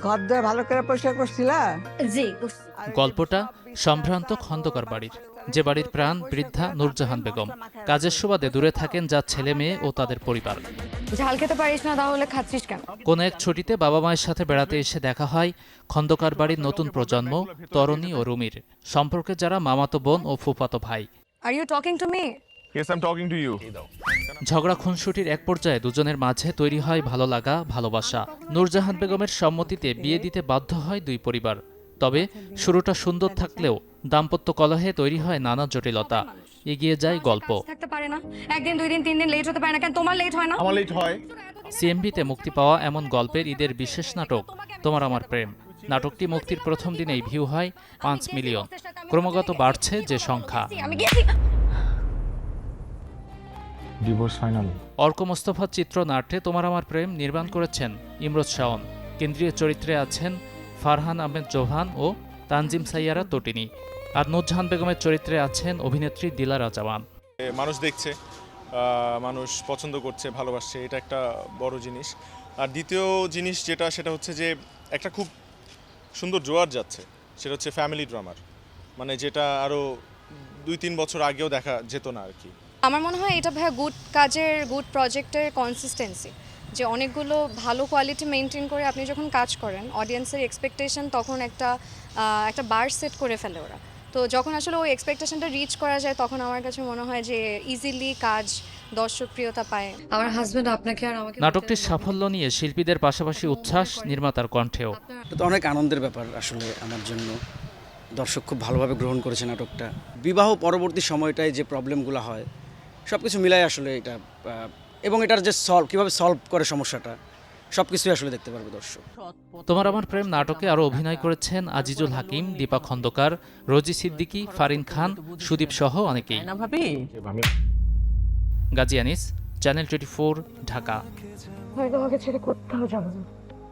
ঘর দিয়ে ভালো করে পরিষ্কার করছিলা? জি। গল্পটা সম্ভ্রান্ত খন্দকার বাড়ির, যে বাড়ির প্রাণ বৃদ্ধা নূরজাহান বেগম। কাজের সুবাদে দূরে থাকেন যার ছেলে মেয়ে ও তাদের পরিবার। ঝাল খেতে পারিস না, তাহলে খাচ্ছিস কেন? কোন এক ছুটিতে বাবা মায়ের সাথে বেড়াতে এসে দেখা হয় খন্দকার বাড়ির নতুন প্রজন্ম তরণী ও রুমির, সম্পর্কে যারা মামাতো বোন ও ফুফাতো ভাই। Are you talking to me? Yes, I'm talking to you. ঝগড়া খুনসুটির এক পর্যায়ে দুজনের মাঝে তৈরি হয় ভালো লাগা, ভালোবাসা। নূরজাহান বেগমের সম্মতিতে বিয়ে দিতে বাধ্য হয় দুই পরিবার। তবে শুরুটা সুন্দর থাকলেও দাম্পত্য কলহে তৈরি হয় নানা জটিলতা। এগিয়ে যায় গল্প। থাকতে পারে না, একদিন, 2 দিন, 3 দিন লেট হতে পারে না কেন? তোমার লেট হয় না? আমার লেট হয়। সিএমভিতে মুক্তি পাওয়া এমন গল্পের ঈদের বিশেষ নাটক তোমার আমার প্রেম। নাটকটি মুক্তির প্রথম দিনেই ভিউ হয় 5 মিলিয়ন। ক্রমাগত বাড়ছে যে সংখ্যা। আমি গেছি। Divorce final. অর্ক মোস্তফা চিত্রনাট্যে তোমার আমার প্রেম নির্মাণ করেছেন ইমরোজ শাওন। কেন্দ্রীয় চরিত্রে আছেন ফারহান আহমেদ জোহান ও তানজিম সাইয়ারা তটিনী। আর নূরজাহান বেগমের চরিত্রে আছেন অভিনেত্রী দিলারা জামান। মানুষ দেখছে, মানুষ পছন্দ করছে, ভালোবাসছে, এটা একটা বড় জিনিস। আর দ্বিতীয় জিনিস সেটা হচ্ছে যে একটা খুব সুন্দর জোয়ার যাচ্ছে, সেটা হচ্ছে ফ্যামিলি ড্রামার, মানে যেটা আরও 2-3 বছর আগেও দেখা যেত না আর কি। আমার মনে হয় এটা ভাইয়া গুড কাজের, গুড প্রজেক্টের কনসিস্টেন্সি, যে অনেকগুলো ভালো কোয়ালিটি মেনটেন করে আপনি যখন কাজ করেন, অডিয়েন্সের এক্সপেকটেশন তখন একটা বার সেট করে ফেলে ওরা। তো যখন আসলে ওই এক্সপেকটেশনটা রিচ করা যায়, তখন আমার কাছে মনে হয় যে ইজিলি কাজ দর্শকপ্রিয়তা পায়। আমার হাজব্যান্ড আপনাকে আর আমাকে নাটকটির সাফল্য নিয়ে শিল্পীদের পাশাপাশি উচ্ছ্বাস নির্মাতার কণ্ঠেও। এটা তো অনেক আনন্দের ব্যাপার আসলে আমার জন্য। দর্শক খুব ভালোভাবে গ্রহণ করেছে নাটকটা। বিবাহ পরবর্তী সময়টায় যে প্রবলেমগুলো হয় সব কিছু মিলাই আসলে এটা, এবং এটার যে কীভাবে সলভ করে সমস্যাটা, সব কিছুই আসলে দেখতে পারবে দর্শক। তোমার আমার প্রেম নাটকে আরও অভিনয় করেছেন আজিজুল হাকিম, দীপা খন্দকার, রোজি সিদ্দিকী, ফারিন খান, সুদীপ সহ অনেকেই। গাজী আনিস, চ্যানেল 24, ঢাকা। তোমাকে ছেড়ে কোথাও যাবো না।